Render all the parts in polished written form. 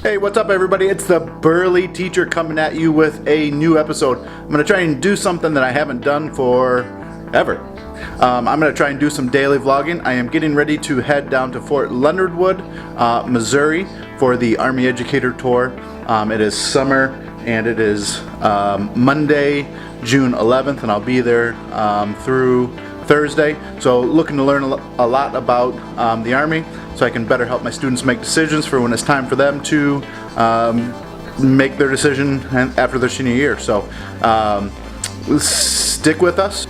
Hey, what's up everybody? It's the Burly teacher coming at you with a new episode. I'm going to try and do something that I haven't done forever. I'm going to try and do some daily vlogging. I am getting ready to head down to Fort Leonard Wood, Missouri for the Army Educator Tour. It is summer and it is Monday, June 11th, and I'll be there through Thursday. So looking to learn a lot about the Army, so I can better help my students make decisions for when it's time for them to make their decision after their senior year. So stick with us.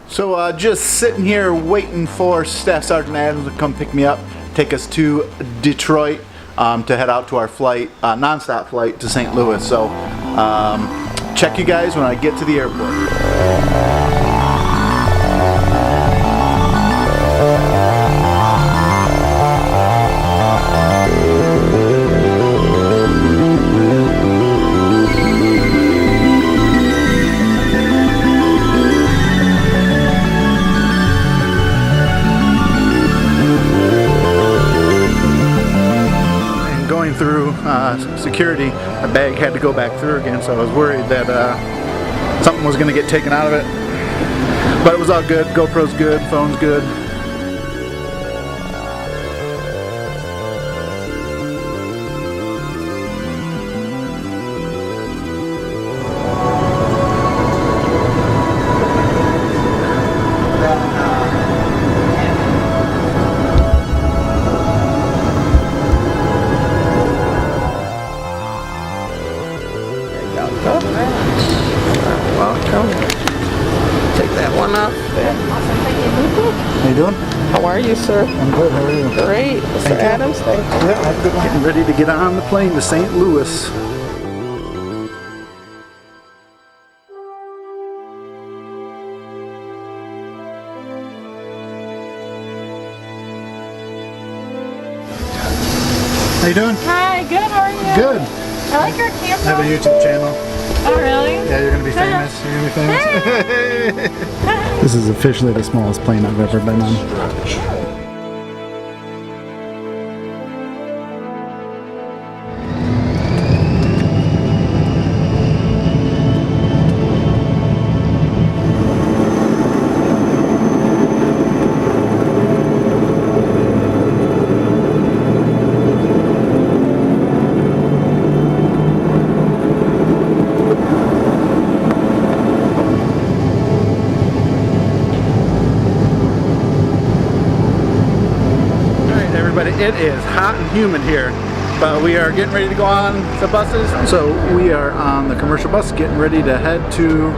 So just sitting here waiting for Staff Sergeant Adams to come pick me up, take us to Detroit to head out to our flight, non-stop flight to St. Louis. So check you guys when I get to the airport. Through security, my bag had to go back through again, so I was worried that something was going to get taken out of it, but it was all good. GoPro's good, phone's good. Welcome. Take that one off there. How you doing? How are you, sir? I'm good. How are you? Great. Mr. Adams, thank you. Yeah, I'm good. Getting ready to get on the plane to St. Louis. How you doing? Hi, good, how are you? Good. I like your camera. I have a YouTube channel. Oh, really? Yeah, you're gonna be famous. You're gonna be famous. This is officially the smallest plane I've ever been on. It is hot and humid here, but we are getting ready to go on the buses. So we are on the commercial bus getting ready to head to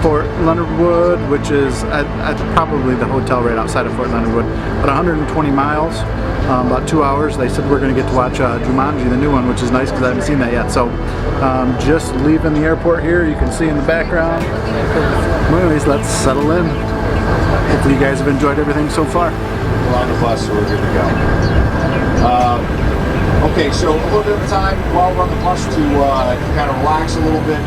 Fort Leonard Wood, which is probably the hotel right outside of Fort Leonard Wood, about 120 miles, about 2 hours. They said we're going to get to watch Jumanji, the new one, which is nice because I haven't seen that yet. So just leaving the airport here, you can see in the background. Anyways, let's settle in. Hopefully you guys have enjoyed everything so far. We're on the bus, so we're good to go. Okay, so a little bit of time while we're on the bus to kind of relax a little bit.